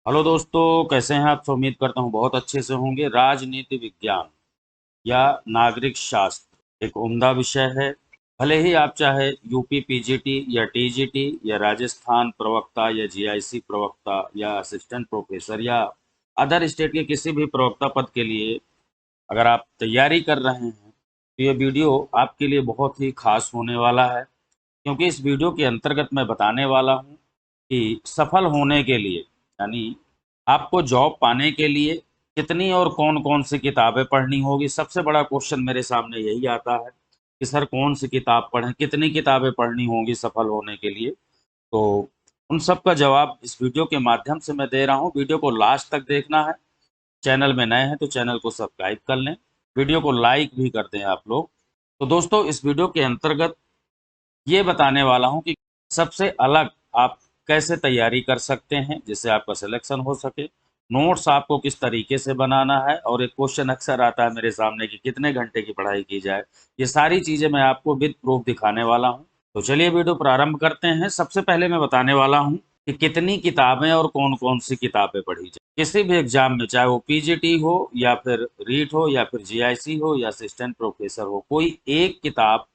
Hello दोस्तों, कैसे हैं आप? उम्मीद करता हूँ बहुत अच्छे से होंगे। राजनीति विज्ञान या नागरिक शास्त्र एक उम्दा विषय है। भले ही आप चाहे यूपी पीजीटी या टीजीटी या राजस्थान प्रवक्ता या जीआईसी प्रवक्ता या असिस्टेंट प्रोफेसर या अदर स्टेट के किसी भी प्रवक्ता पद के लिए अगर आप तैयारी कर रहे हैं तो ये वीडियो आपके लिए बहुत ही खास होने वाला है। क्योंकि इस वीडियो के अंतर्गत मैं बताने वाला हूँ कि सफल होने के लिए, यानी आपको जॉब पाने के लिए कितनी और कौन-कौन सी किताबें पढ़नी होगी। सबसे बड़ा क्वेश्चन मेरे सामने यही आता है कि सर कौन सी किताब पढ़ें, कितनी किताबें पढ़नी होंगी सफल होने के लिए। तो उन सब का जवाब इस वीडियो के माध्यम से मैं दे रहा हूँ। वीडियो को लास्ट तक देखना है। चैनल में नए हैं तो चैनल को सब्सक्राइब कर लें। वीडियो को लाइक भी कर दें आप लोग। तो दोस्तों, इस वीडियो के अंतर्गत ये बताने वाला हूँ कि सबसे अलग आप कैसे तैयारी कर सकते हैं जिससे आपका सिलेक्शन हो सके। नोट्स आपको किस तरीके से बनाना है, और एक क्वेश्चन अक्सर आता है मेरे सामने कि कितने घंटे की पढ़ाई की जाए। ये सारी चीज़ें मैं आपको विद प्रूफ दिखाने वाला हूँ। तो चलिए वीडियो प्रारंभ करते हैं। सबसे पहले मैं बताने वाला हूँ कि कितनी किताबें और कौन-कौन सी किताबें पढ़ी जाए। किसी भी एग्जाम में, चाहे वो पीजीटी हो या फिर रीट हो या फिर जीआईसी हो या असिस्टेंट प्रोफेसर हो, कोई एक किताब,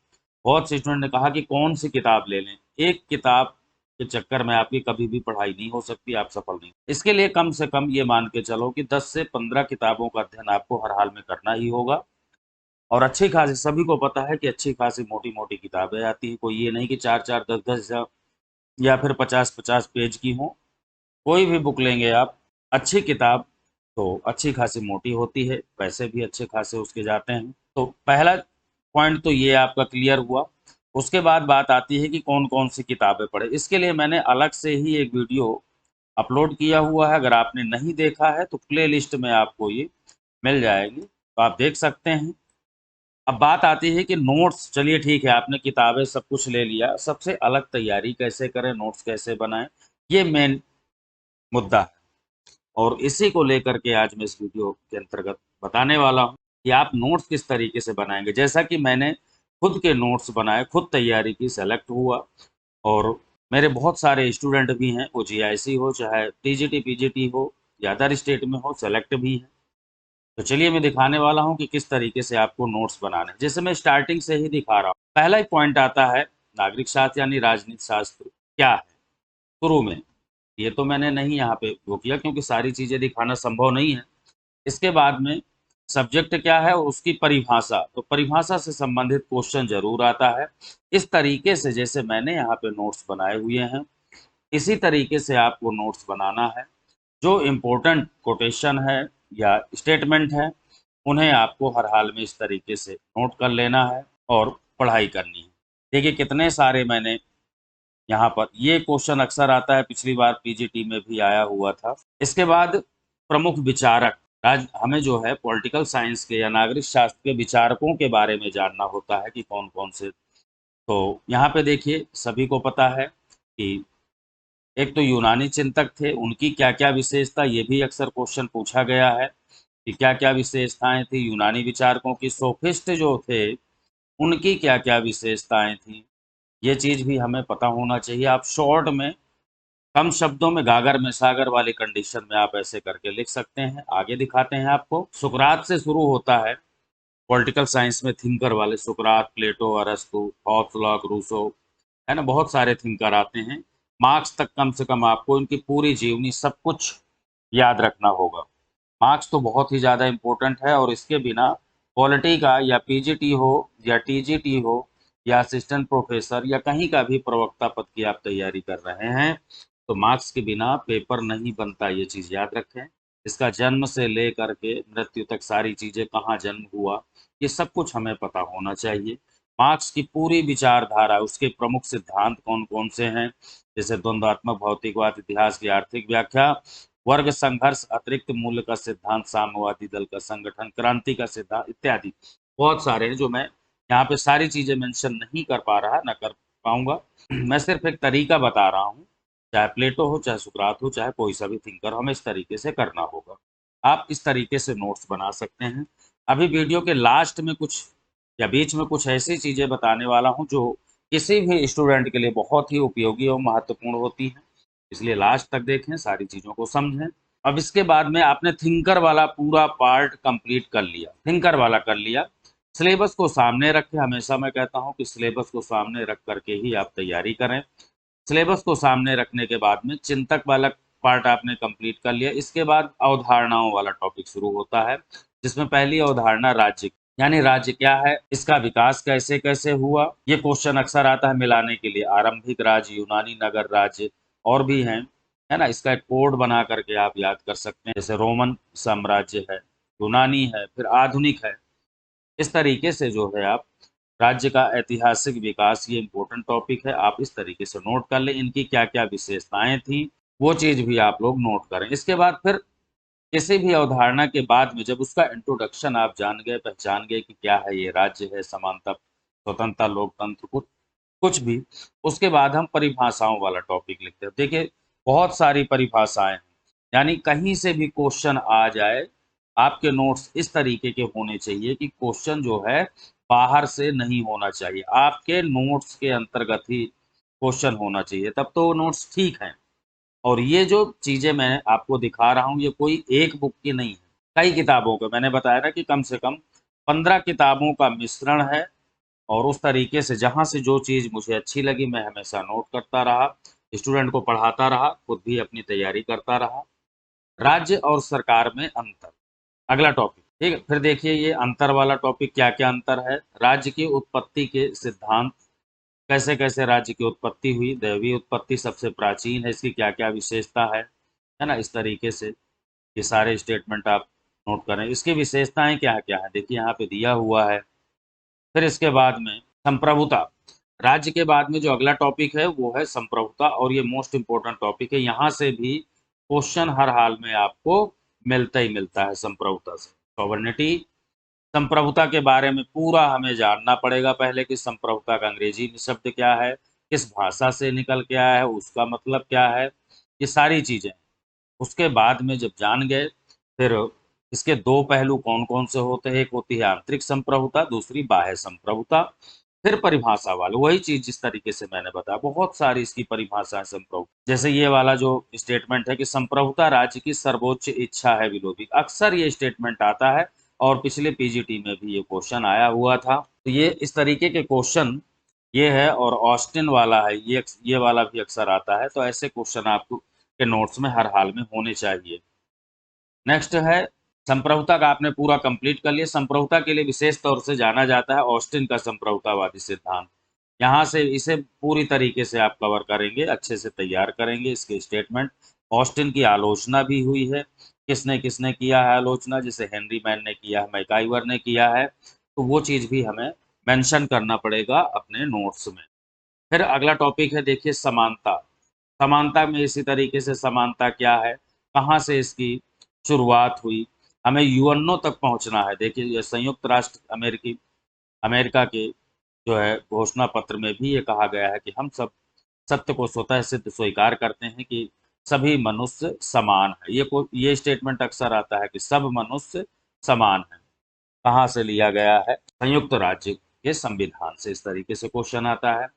बहुत से स्टूडेंट ने कहा कि कौन सी किताब ले लें। एक किताब के चक्कर में आपकी कभी भी पढ़ाई नहीं हो सकती, आप सफल नहीं। इसके लिए कम से कम ये मान के चलो कि 10 से 15 किताबों का अध्ययन आपको हर हाल में करना ही होगा। और अच्छी खासी, सभी को पता है कि अच्छी खासी मोटी-मोटी किताबें आती हैं। कोई ये नहीं कि 4-4 10-10 या फिर 50-50 पेज की हों। कोई भी बुक लेंगे आप, अच्छी किताब तो अच्छी खासी मोटी होती है, पैसे भी अच्छे खासे उसके जाते हैं। तो पहला पॉइंट तो ये आपका क्लियर हुआ। उसके बाद बात आती है कि कौन-कौन सी किताबें पढ़ें। इसके लिए मैंने अलग से ही एक वीडियो अपलोड किया हुआ है। अगर आपने नहीं देखा है तो प्लेलिस्ट में आपको ये मिल जाएगी, तो आप देख सकते हैं। अब बात आती है कि नोट्स, चलिए ठीक है, आपने किताबें सब कुछ ले लिया, सबसे अलग तैयारी कैसे करें, नोट्स कैसे बनाएँ, ये मेन मुद्दा है। और इसी को लेकर के आज मैं इस वीडियो के अंतर्गत बताने वाला हूँ कि आप नोट्स किस तरीके से बनाएँगे। जैसा कि मैंने खुद के नोट्स बनाए, खुद तैयारी की, सेलेक्ट हुआ, और मेरे बहुत सारे स्टूडेंट भी हैं, वो जीआईसी हो, चाहे टीजीटी, पीजीटी हो या अदर स्टेट में हो, सेलेक्ट भी हैं। तो चलिए मैं दिखाने वाला हूँ कि किस तरीके से आपको नोट्स बनाने हैं। जैसे मैं स्टार्टिंग से ही दिखा रहा हूँ। पहला ही पॉइंट आता है नागरिक शास्त्र यानी राजनीति शास्त्र क्या है, शुरू में। ये तो मैंने नहीं यहाँ पे वो किया क्योंकि सारी चीज़ें दिखाना संभव नहीं है। इसके बाद में सब्जेक्ट क्या है और उसकी परिभाषा, तो परिभाषा से संबंधित क्वेश्चन ज़रूर आता है। इस तरीके से जैसे मैंने यहाँ पे नोट्स बनाए हुए हैं, इसी तरीके से आपको नोट्स बनाना है। जो इम्पोर्टेंट कोटेशन है या स्टेटमेंट है, उन्हें आपको हर हाल में इस तरीके से नोट कर लेना है और पढ़ाई करनी है। देखिए कितने सारे मैंने यहाँ पर, ये क्वेश्चन अक्सर आता है, पिछली बार पीजीटी में भी आया हुआ था। इसके बाद प्रमुख विचारक, आज हमें जो है पॉलिटिकल साइंस के या नागरिक शास्त्र के विचारकों के बारे में जानना होता है कि कौन-कौन से। तो यहाँ पे देखिए सभी को पता है कि एक तो यूनानी चिंतक थे, उनकी क्या-क्या विशेषता, ये भी अक्सर क्वेश्चन पूछा गया है कि क्या-क्या विशेषताएँ थी यूनानी विचारकों की। सोफिस्ट जो थे, उनकी क्या-क्या विशेषताएँ थीं, ये चीज़ भी हमें पता होना चाहिए। आप शॉर्ट में, कम शब्दों में गागर में सागर वाली कंडीशन में आप ऐसे करके लिख सकते हैं। आगे दिखाते हैं आपको। सुकरात से शुरू होता है पॉलिटिकल साइंस में, थिंकर वाले सुकरात, प्लेटो, अरस्तु, हॉब्स, लॉक, रूसो, है ना, बहुत सारे थिंकर आते हैं। मार्क्स तक कम से कम आपको इनकी पूरी जीवनी सब कुछ याद रखना होगा। मार्क्स तो बहुत ही ज़्यादा इम्पोर्टेंट है, और इसके बिना पॉलिटी का या पीजीटी हो या टीजीटी हो या असिस्टेंट प्रोफेसर या कहीं का भी प्रवक्ता पद की आप तैयारी कर रहे हैं, तो मार्क्स के बिना पेपर नहीं बनता, ये चीज़ याद रखें। इसका जन्म से लेकर के मृत्यु तक सारी चीज़ें, कहाँ जन्म हुआ, ये सब कुछ हमें पता होना चाहिए। मार्क्स की पूरी विचारधारा, उसके प्रमुख सिद्धांत कौन-कौन से हैं, जैसे द्वंद्वात्मक भौतिकवाद, इतिहास की आर्थिक व्याख्या, वर्ग संघर्ष, अतिरिक्त मूल्य का सिद्धांत, साम्यवादी दल का संगठन, क्रांति का सिद्धांत इत्यादि। बहुत सारे हैं जो मैं यहाँ पे सारी चीज़ें मेंशन नहीं कर पा रहा, ना कर पाऊँगा। मैं सिर्फ एक तरीका बता रहा हूँ, चाहे प्लेटो हो, चाहे सुकरात हो, चाहे कोई सा भी थिंकर हो, हमें इस तरीके से करना होगा। आप इस तरीके से नोट्स बना सकते हैं। अभी वीडियो के लास्ट में कुछ या बीच में कुछ ऐसी चीज़ें बताने वाला हूँ जो किसी भी स्टूडेंट के लिए बहुत ही उपयोगी और महत्वपूर्ण होती हैं। इसलिए लास्ट तक देखें, सारी चीज़ों को समझें। अब इसके बाद में आपने थिंकर वाला पूरा पार्ट कंप्लीट कर लिया, थिंकर वाला कर लिया। सिलेबस को सामने रखें, हमेशा मैं कहता हूं कि सिलेबस को सामने रख करके ही आप तैयारी करें। सिलेबस को सामने रखने के बाद में चिंतक वाला पार्ट आपने कंप्लीट कर लिया। इसके बाद अवधारणाओं वाला टॉपिक शुरू होता है, जिसमें पहली अवधारणा राज्य, यानी राज्य क्या है, इसका विकास कैसे कैसे हुआ। ये क्वेश्चन अक्सर आता है मिलाने के लिए, आरंभिक राज्य, यूनानी नगर राज्य और भी हैं, है ना। इसका एक कोड बना करके आप याद कर सकते हैं, जैसे रोमन साम्राज्य है, यूनानी है, फिर आधुनिक है। इस तरीके से जो है आप राज्य का ऐतिहासिक विकास, ये इम्पोर्टेंट टॉपिक है, आप इस तरीके से नोट कर लें। इनकी क्या क्या विशेषताएं थी वो चीज भी आप लोग नोट करें। इसके बाद फिर किसी भी अवधारणा के बाद में जब उसका इंट्रोडक्शन आप जान गए, पहचान गए कि क्या है ये राज्य है, समानता, स्वतंत्रता, लोकतंत्र, कुछ कुछ भी, उसके बाद हम परिभाषाओं वाला टॉपिक लिखते हैं। देखिए बहुत सारी परिभाषाएं हैं, यानी कहीं से भी क्वेश्चन आ जाए, आपके नोट्स इस तरीके के होने चाहिए कि क्वेश्चन जो है बाहर से नहीं होना चाहिए, आपके नोट्स के अंतर्गत ही क्वेश्चन होना चाहिए, तब तो नोट्स ठीक हैं। और ये जो चीजें मैं आपको दिखा रहा हूँ, ये कोई एक बुक की नहीं है, कई किताबों के, मैंने बताया ना कि कम से कम 15 किताबों का मिश्रण है। और उस तरीके से जहाँ से जो चीज़ मुझे अच्छी लगी मैं हमेशा नोट करता रहा, स्टूडेंट को पढ़ाता रहा, खुद भी अपनी तैयारी करता रहा। राज्य और सरकार में अंतर, अगला टॉपिक, ठीक है। फिर देखिए ये अंतर वाला टॉपिक, क्या क्या अंतर है। राज्य की उत्पत्ति के सिद्धांत, कैसे कैसे राज्य की उत्पत्ति हुई, दैवीय उत्पत्ति सबसे प्राचीन है, इसकी क्या क्या विशेषता है ना। इस तरीके से ये सारे स्टेटमेंट आप नोट करें। इसकी विशेषताएं क्या क्या है, देखिए यहाँ पे दिया हुआ है। फिर इसके बाद में संप्रभुता, राज्य के बाद में जो अगला टॉपिक है वो है संप्रभुता, और ये मोस्ट इंपोर्टेंट टॉपिक है। यहाँ से भी क्वेश्चन हर हाल में आपको मिलता ही मिलता है संप्रभुता से। सॉवरेनिटी, संप्रभुता के बारे में पूरा हमें जानना पड़ेगा पहले कि संप्रभुता का अंग्रेजी में शब्द क्या है, किस भाषा से निकल के आया है, उसका मतलब क्या है, ये सारी चीजें। उसके बाद में जब जान गए, फिर इसके दो पहलू कौन कौन से होते हैं, एक होती है आंतरिक संप्रभुता, दूसरी बाह्य संप्रभुता। फिर परिभाषा वाले, वही चीज जिस तरीके से मैंने बताया, बहुत सारी इसकी परिभाषा है संप्रभुता। जैसे ये वाला जो स्टेटमेंट है कि संप्रभुता राज्य की सर्वोच्च इच्छा है विलोपी, अक्सर ये स्टेटमेंट आता है और पिछले पीजीटी में भी ये क्वेश्चन आया हुआ था। तो ये इस तरीके के क्वेश्चन ये है, और ऑस्टिन वाला है, ये वाला भी अक्सर आता है। तो ऐसे क्वेश्चन आपको के नोट्स में हर हाल में होने चाहिए। नेक्स्ट है संप्रभुता का, आपने पूरा कंप्लीट कर लिया। संप्रभुता के लिए विशेष तौर से जाना जाता है ऑस्टिन का संप्रभुतावादी सिद्धांत। यहाँ से इसे पूरी तरीके से आप कवर करेंगे, अच्छे से तैयार करेंगे इसके स्टेटमेंट। ऑस्टिन की आलोचना भी हुई है, किसने किसने किया है आलोचना, जैसे हेनरी मैन ने किया है, मैकाइवर ने किया है, तो वो चीज़ भी हमें मेंशन करना पड़ेगा अपने नोट्स में। फिर अगला टॉपिक है, देखिए समानता। समानता में इसी तरीके से समानता क्या है, कहाँ से इसकी शुरुआत हुई, हमें यूएनओ तक पहुंचना है। देखिए ये संयुक्त राष्ट्र अमेरिका के जो है घोषणा पत्र में भी ये कहा गया है कि हम सब सत्य को स्वतः सिद्ध स्वीकार करते हैं कि सभी मनुष्य समान है। ये स्टेटमेंट अक्सर आता है कि सब मनुष्य समान है, कहाँ से लिया गया है, संयुक्त राज्य के संविधान से। इस तरीके से क्वेश्चन आता है।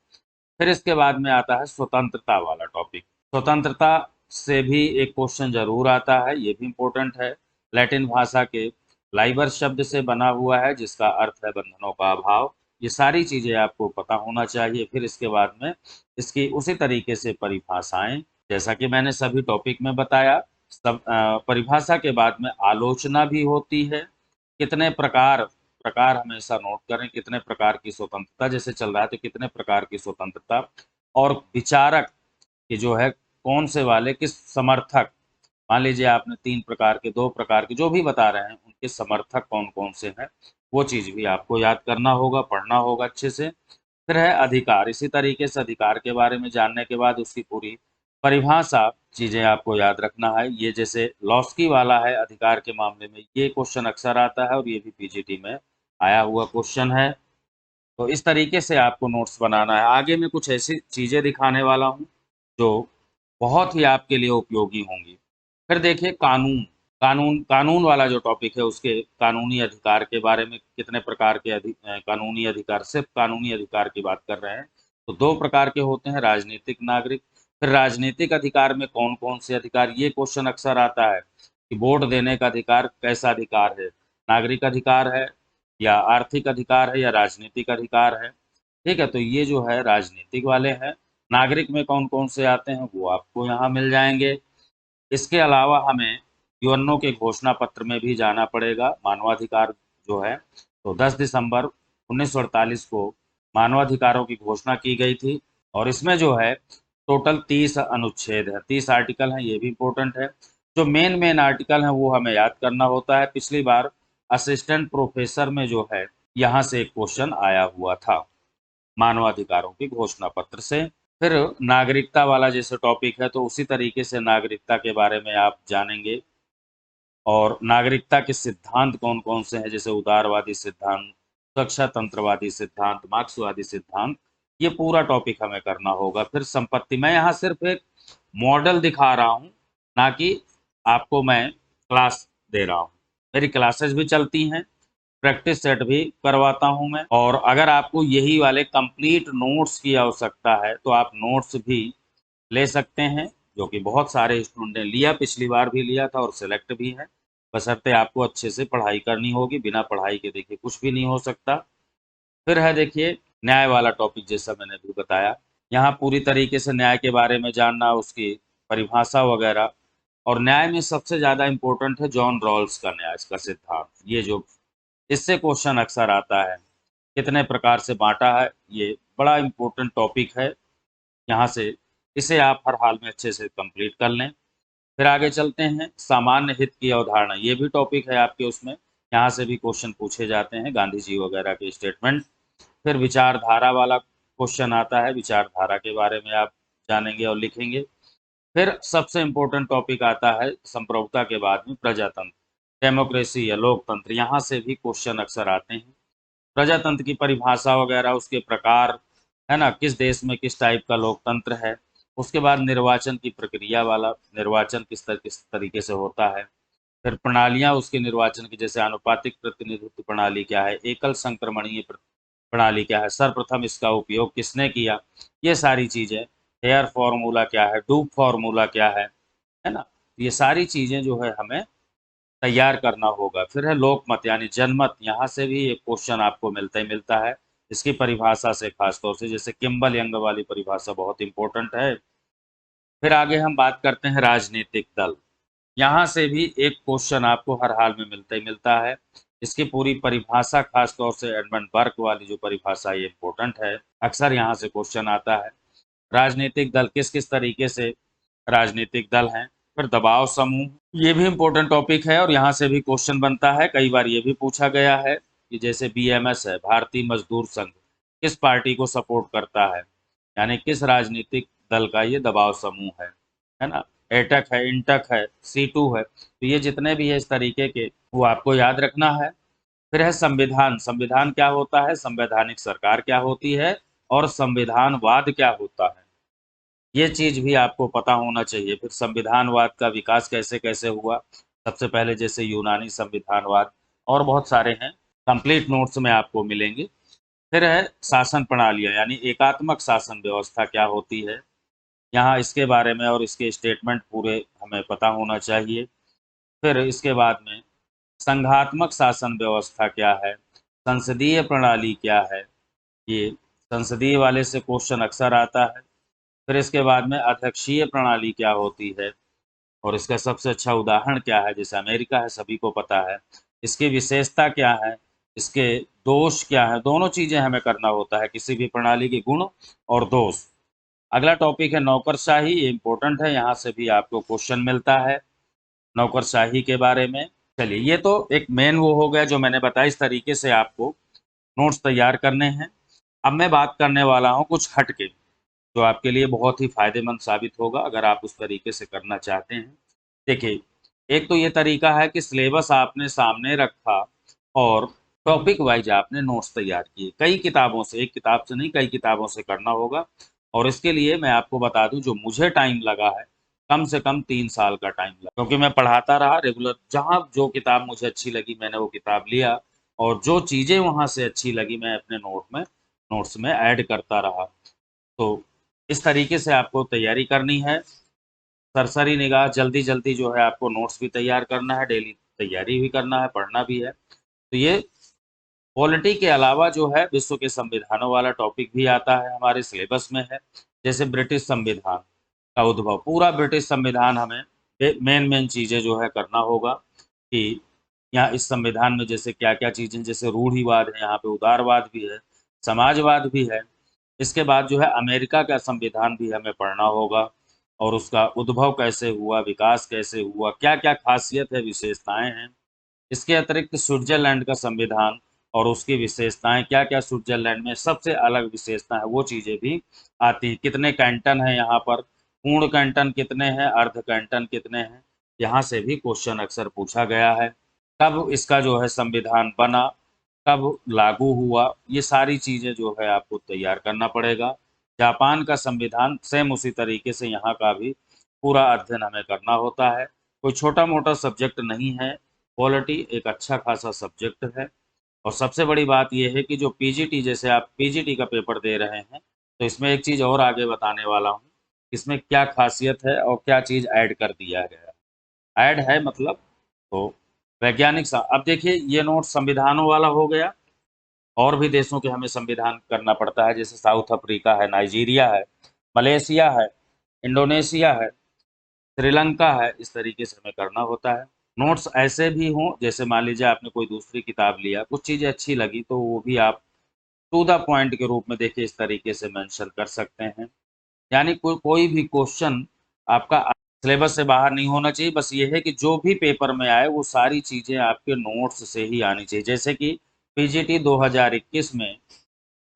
फिर इसके बाद में आता है स्वतंत्रता वाला टॉपिक। स्वतंत्रता से भी एक क्वेश्चन जरूर आता है, ये भी इम्पोर्टेंट है। लैटिन भाषा के लाइबर शब्द से बना हुआ है, जिसका अर्थ है बंधनों का अभाव। ये सारी चीजें आपको पता होना चाहिए। फिर इसके बाद में इसकी उसी तरीके से परिभाषाएं, जैसा कि मैंने सभी टॉपिक में बताया। सब परिभाषा के बाद में आलोचना भी होती है। कितने प्रकार, प्रकार हमेशा नोट करें, कितने प्रकार की स्वतंत्रता, जैसे चल रहा है तो कितने प्रकार की स्वतंत्रता, और विचारक कि जो है कौन से वाले, किस समर्थक, मान लीजिए आपने 3 प्रकार के, 2 प्रकार के, जो भी बता रहे हैं उनके समर्थक कौन कौन से हैं, वो चीज़ भी आपको याद करना होगा, पढ़ना होगा अच्छे से। फिर है अधिकार, इसी तरीके से अधिकार के बारे में जानने के बाद उसकी पूरी परिभाषा चीज़ें आपको याद रखना है। ये जैसे लॉस्की वाला है अधिकार के मामले में, ये क्वेश्चन अक्सर आता है और ये भी पीजीटी में आया हुआ क्वेश्चन है। तो इस तरीके से आपको नोट्स बनाना है। आगे मैं कुछ ऐसी चीज़ें दिखाने वाला हूँ जो बहुत ही आपके लिए उपयोगी होंगी। फिर देखिए कानून, कानून वाला जो टॉपिक है उसके कानूनी अधिकार के बारे में, कितने प्रकार के कानूनी अधिकार, सिर्फ कानूनी अधिकार की बात कर रहे हैं तो 2 प्रकार के होते हैं, राजनीतिक, नागरिक। फिर राजनीतिक अधिकार में कौन कौन से अधिकार, ये क्वेश्चन अक्सर आता है कि वोट देने का अधिकार कैसा अधिकार है, नागरिक अधिकार है या आर्थिक अधिकार है या राजनीतिक अधिकार है। ठीक है, तो ये जो है राजनीतिक वाले हैं। नागरिक में कौन कौन से आते हैं वो आपको यहाँ मिल जाएंगे। इसके अलावा हमें यूएनओ के घोषणा पत्र में भी जाना पड़ेगा। मानवाधिकार जो है, तो 10 दिसंबर 1948 को मानवाधिकारों की घोषणा की गई थी और इसमें जो है टोटल 30 अनुच्छेद है, 30 आर्टिकल हैं, ये भी इम्पोर्टेंट है। जो मेन मेन आर्टिकल हैं वो हमें याद करना होता है। पिछली बार असिस्टेंट प्रोफेसर में जो है यहाँ से एक क्वेश्चन आया हुआ था मानवाधिकारों की घोषणा पत्र से। फिर नागरिकता वाला जैसे टॉपिक है तो उसी तरीके से नागरिकता के बारे में आप जानेंगे और नागरिकता के सिद्धांत कौन कौन से हैं, जैसे उदारवादी सिद्धांत, सुरक्षा तंत्रवादी सिद्धांत, मार्क्सवादी सिद्धांत, ये पूरा टॉपिक हमें करना होगा। फिर संपत्ति, मैं यहाँ सिर्फ एक मॉडल दिखा रहा हूँ, ना कि आपको मैं क्लास दे रहा हूँ। मेरी क्लासेस भी चलती हैं, प्रैक्टिस सेट भी करवाता हूं मैं, और अगर आपको यही वाले कंप्लीट नोट्स की आवश्यकता है तो आप नोट्स भी ले सकते हैं, जो कि बहुत सारे स्टूडेंट ने लिया, पिछली बार भी लिया था और सिलेक्ट भी है। बशर्ते आपको अच्छे से पढ़ाई करनी होगी, बिना पढ़ाई के देखिए कुछ भी नहीं हो सकता। फिर है देखिए न्याय वाला टॉपिक, जैसा मैंने भी बताया, यहाँ पूरी तरीके से न्याय के बारे में जानना, उसकी परिभाषा वगैरह। और न्याय में सबसे ज़्यादा इम्पोर्टेंट है जॉन रॉल्स का न्याय का सिद्धांत, ये जो इससे क्वेश्चन अक्सर आता है, कितने प्रकार से बांटा है, ये बड़ा इम्पोर्टेंट टॉपिक है। यहाँ से इसे आप हर हाल में अच्छे से कंप्लीट कर लें। फिर आगे चलते हैं, सामान्य हित की अवधारणा, ये भी टॉपिक है आपके उसमें, यहाँ से भी क्वेश्चन पूछे जाते हैं, गांधी जी वगैरह के स्टेटमेंट। फिर विचारधारा वाला क्वेश्चन आता है, विचारधारा के बारे में आप जानेंगे और लिखेंगे। फिर सबसे इम्पोर्टेंट टॉपिक आता है संप्रभुता के बाद में प्रजातंत्र, डेमोक्रेसी या लोकतंत्र, यहाँ से भी क्वेश्चन अक्सर आते हैं। प्रजातंत्र की परिभाषा वगैरह, उसके प्रकार, है ना, किस देश में किस टाइप का लोकतंत्र है। उसके बाद निर्वाचन की प्रक्रिया वाला, निर्वाचन किस तरीके से होता है। फिर प्रणालियाँ उसके निर्वाचन की, जैसे आनुपातिक प्रतिनिधित्व प्रणाली क्या है, एकल संक्रमणीय प्रणाली क्या है, सर्वप्रथम इसका उपयोग किसने किया, ये सारी चीज़ें, हेयर फॉर्मूला क्या है, डूब फॉर्मूला क्या है ना, ये सारी चीज़ें जो है हमें तैयार करना होगा। फिर है लोकमत यानी जनमत, यहाँ से भी एक क्वेश्चन आपको मिलता ही मिलता है, इसकी परिभाषा से, खासतौर से जैसे किम्बल यंग वाली परिभाषा बहुत इंपॉर्टेंट है। फिर आगे हम बात करते हैं राजनीतिक दल, यहाँ से भी एक क्वेश्चन आपको हर हाल में मिलता ही मिलता है। इसकी पूरी परिभाषा, खासतौर से एडमंड बर्क वाली जो परिभाषा, ये इम्पोर्टेंट है, अक्सर यहाँ से क्वेश्चन आता है। राजनीतिक दल किस किस तरीके से राजनीतिक दल हैं। फिर दबाव समूह, ये भी इम्पोर्टेंट टॉपिक है और यहाँ से भी क्वेश्चन बनता है, कई बार ये भी पूछा गया है कि जैसे बीएमएस है, भारतीय मजदूर संघ, किस पार्टी को सपोर्ट करता है, यानी किस राजनीतिक दल का ये दबाव समूह है ना। एटक है, इंटक है, C2 है, तो ये जितने भी है इस तरीके के, वो आपको याद रखना है। फिर है संविधान, संविधान क्या होता है, संवैधानिक सरकार क्या होती है और संविधानवाद क्या होता है, ये चीज़ भी आपको पता होना चाहिए। फिर संविधानवाद का विकास कैसे कैसे हुआ, सबसे पहले जैसे यूनानी संविधानवाद, और बहुत सारे हैं, कंप्लीट नोट्स में आपको मिलेंगे। फिर है शासन प्रणालियाँ, यानी एकात्मक शासन व्यवस्था क्या होती है, यहाँ इसके बारे में और इसके स्टेटमेंट पूरे हमें पता होना चाहिए। फिर इसके बाद में संघात्मक शासन व्यवस्था क्या है, संसदीय प्रणाली क्या है, ये संसदीय वाले से क्वेश्चन अक्सर आता है। फिर इसके बाद में अध्यक्षीय प्रणाली क्या होती है और इसका सबसे अच्छा उदाहरण क्या है, जैसे अमेरिका है, सभी को पता है। इसकी विशेषता क्या है, इसके दोष क्या है, दोनों चीज़ें हमें करना होता है, किसी भी प्रणाली के गुण और दोष। अगला टॉपिक है नौकरशाही, ये इम्पोर्टेंट है, यहाँ से भी आपको क्वेश्चन मिलता है नौकरशाही के बारे में। चलिए, ये तो एक मेन वो हो गया जो मैंने बताया, इस तरीके से आपको नोट्स तैयार करने हैं। अब मैं बात करने वाला हूँ कुछ हटके, जो आपके लिए बहुत ही फ़ायदेमंद साबित होगा अगर आप उस तरीके से करना चाहते हैं। देखिए, एक तो ये तरीका है कि सिलेबस आपने सामने रखा और टॉपिक वाइज आपने नोट्स तैयार किए, कई किताबों से, एक किताब से नहीं, कई किताबों से करना होगा। और इसके लिए मैं आपको बता दूं, जो मुझे टाइम लगा है, कम से कम 3 साल का टाइम लगा, क्योंकि मैं पढ़ाता रहा रेगुलर, जहाँ जो किताब मुझे अच्छी लगी मैंने वो किताब लिया, और जो चीज़ें वहाँ से अच्छी लगी मैं अपने नोट्स में ऐड करता रहा। तो इस तरीके से आपको तैयारी करनी है। सरसरी निगाह जल्दी जल्दी जो है आपको नोट्स भी तैयार करना है, डेली तैयारी भी करना है, पढ़ना भी है। तो ये पॉलिटी के अलावा जो है विश्व के संविधानों वाला टॉपिक भी आता है, हमारे सिलेबस में है। जैसे ब्रिटिश संविधान का उद्भव, पूरा ब्रिटिश संविधान हमें मेन मेन चीज़ें जो है करना होगा कि यहाँ इस संविधान में जैसे क्या क्या चीज़ें, जैसे रूढ़िवाद है, यहाँ पे उदारवाद भी है, समाजवाद भी है। इसके बाद जो है अमेरिका का संविधान भी हमें पढ़ना होगा और उसका उद्भव कैसे हुआ, विकास कैसे हुआ, क्या क्या खासियत है, विशेषताएं हैं। इसके अतिरिक्त स्विट्जरलैंड का संविधान और उसकी विशेषताएं, क्या क्या स्विट्जरलैंड में सबसे अलग विशेषता है, वो चीज़ें भी आती हैं। कितने कैंटन हैं यहाँ पर, पूर्ण कैंटन कितने हैं, अर्ध कैंटन कितने हैं, यहाँ से भी क्वेश्चन अक्सर पूछा गया है। कब इसका जो है संविधान बना, कब लागू हुआ, ये सारी चीज़ें जो है आपको तैयार करना पड़ेगा। जापान का संविधान सेम उसी तरीके से यहाँ का भी पूरा अध्ययन हमें करना होता है। कोई छोटा मोटा सब्जेक्ट नहीं है, पॉलिटी एक अच्छा खासा सब्जेक्ट है। और सबसे बड़ी बात यह है कि जो पीजीटी, जैसे आप पीजीटी का पेपर दे रहे हैं, तो इसमें एक चीज़ और आगे बताने वाला हूँ, इसमें क्या खासियत है और क्या चीज़ ऐड कर दिया गया है। ऐड है मतलब, तो अब देखिए ये नोट संविधानों वाला हो गया। और भी देशों के हमें संविधान करना पड़ता है, जैसे साउथ अफ्रीका है, नाइजीरिया है, मलेशिया है, इंडोनेशिया है, श्रीलंका है, इस तरीके से हमें करना होता है। नोट्स ऐसे भी हों, जैसे मान लीजिए आपने कोई दूसरी किताब लिया, कुछ चीज़ें अच्छी लगी तो वो भी आप टू द पॉइंट के रूप में देखिए इस तरीके से मेंशन कर सकते हैं। यानी कोई भी क्वेश्चन आपका सिलेबस से बाहर नहीं होना चाहिए। बस ये है कि जो भी पेपर में आए वो सारी चीज़ें आपके नोट्स से ही आनी चाहिए। जैसे कि पीजीटी 2021 में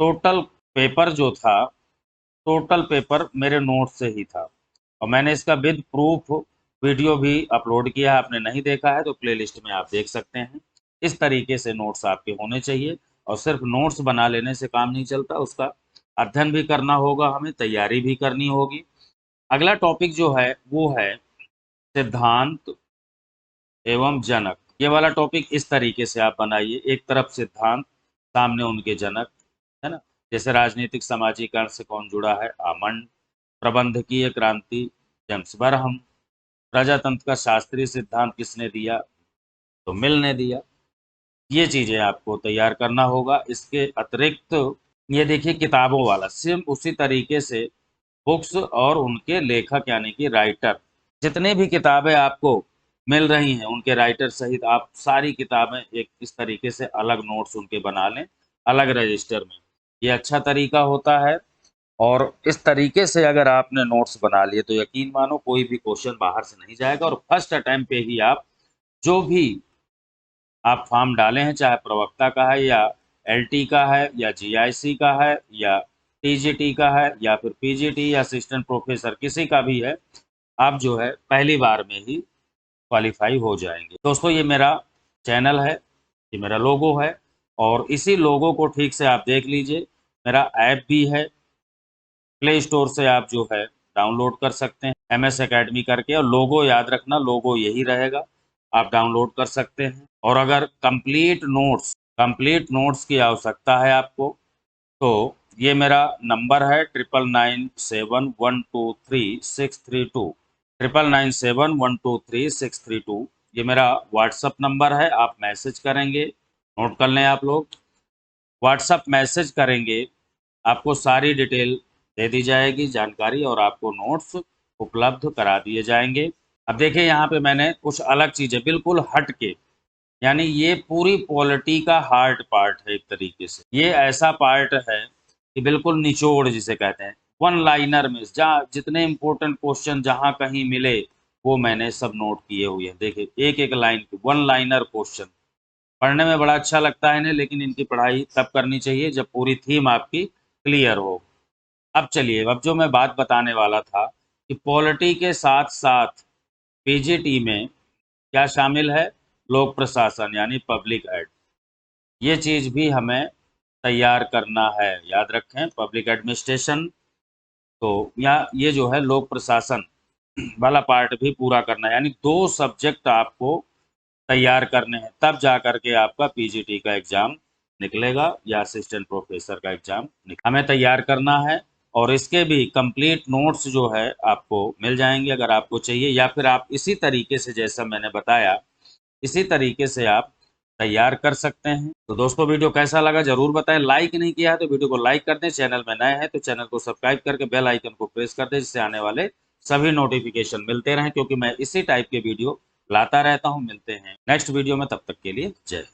टोटल पेपर जो था, टोटल पेपर मेरे नोट से ही था और मैंने इसका विद प्रूफ वीडियो भी अपलोड किया है। आपने नहीं देखा है तो प्लेलिस्ट में आप देख सकते हैं। इस तरीके से नोट्स आपके होने चाहिए और सिर्फ नोट्स बना लेने से काम नहीं चलता, उसका अध्ययन भी करना होगा, हमें तैयारी भी करनी होगी। अगला टॉपिक जो है वो है सिद्धांत एवं जनक। ये वाला टॉपिक इस तरीके से आप बनाइए, एक तरफ सिद्धांत, सामने उनके जनक, है ना। जैसे राजनीतिक सामाजिकरण से कौन जुड़ा है, आमंड। प्रबंधकीय क्रांति, जेम्स बरहम। प्रजातंत्र का शास्त्रीय सिद्धांत किसने दिया, तो मिल ने दिया। ये चीज़ें आपको तैयार करना होगा। इसके अतिरिक्त ये देखिए किताबों वाला सेम उसी तरीके से बुक्स और उनके लेखक यानी कि राइटर, जितने भी किताबें आपको मिल रही हैं उनके राइटर सहित आप सारी किताबें एक इस तरीके से अलग नोट्स उनके बना लें, अलग रजिस्टर में। ये अच्छा तरीका होता है। और इस तरीके से अगर आपने नोट्स बना लिए तो यकीन मानो कोई भी क्वेश्चन बाहर से नहीं जाएगा और फर्स्ट अटेम्प्ट पे ही आप जो भी आप फॉर्म डाले हैं, चाहे प्रवक्ता का है या एलटी का है या जीआईसी का है या टीजीटी का है या फिर पीजीटी या असिस्टेंट प्रोफेसर, किसी का भी है, आप जो है पहली बार में ही क्वालिफाई हो जाएंगे। दोस्तों ये मेरा चैनल है, ये मेरा लोगो है और इसी लोगो को ठीक से आप देख लीजिए। मेरा ऐप भी है, प्ले स्टोर से आप जो है डाउनलोड कर सकते हैं MS एकेडमी करके, और लोगो याद रखना, लोगो यही रहेगा, आप डाउनलोड कर सकते हैं। और अगर कंप्लीट नोट्स की आवश्यकता है आपको तो ये मेरा नंबर है 9997123632, 9997123632। ये मेरा व्हाट्सअप नंबर है, आप मैसेज करेंगे, नोट कर लें आप लोग। व्हाट्सअप मैसेज करेंगे, आपको सारी डिटेल दे दी जाएगी, जानकारी, और आपको नोट्स उपलब्ध करा दिए जाएंगे। अब देखिए यहाँ पे मैंने कुछ अलग चीज़ें बिल्कुल हट के, यानी ये पूरी पॉलिटी का हार्ड पार्ट है एक तरीके से। ये ऐसा पार्ट है कि बिल्कुल निचोड़ जिसे कहते हैं, वन लाइनर में जहाँ जितने इंपॉर्टेंट क्वेश्चन जहाँ कहीं मिले वो मैंने सब नोट किए हुए हैं। देखिए एक एक लाइन के वन लाइनर क्वेश्चन पढ़ने में बड़ा अच्छा लगता है इन्हें, लेकिन इनकी पढ़ाई तब करनी चाहिए जब पूरी थीम आपकी क्लियर हो। अब चलिए, अब जो मैं बात बताने वाला था कि पॉलिटी के साथ साथ पीजीटी में क्या शामिल है, लोक प्रशासन यानी पब्लिक एड। ये चीज़ भी हमें तैयार करना है, याद रखें, पब्लिक एडमिनिस्ट्रेशन। तो यहाँ ये जो है लोक प्रशासन वाला पार्ट भी पूरा करना है, यानी 2 सब्जेक्ट आपको तैयार करने हैं, तब जा कर के आपका पीजीटी का एग्ज़ाम निकलेगा या असिस्टेंट प्रोफेसर का एग्ज़ाम हमें तैयार करना है। और इसके भी कंप्लीट नोट्स जो है आपको मिल जाएंगे अगर आपको चाहिए, या फिर आप इसी तरीके से जैसा मैंने बताया इसी तरीके से आप तैयार कर सकते हैं। तो दोस्तों वीडियो कैसा लगा जरूर बताएं, लाइक नहीं किया है तो वीडियो को लाइक कर दें, चैनल में नए हैं तो चैनल को सब्सक्राइब करके बेल आइकन को प्रेस कर दें, जिससे आने वाले सभी नोटिफिकेशन मिलते रहें, क्योंकि मैं इसी टाइप के वीडियो लाता रहता हूं। मिलते हैं नेक्स्ट वीडियो में, तब तक के लिए जय हिंद।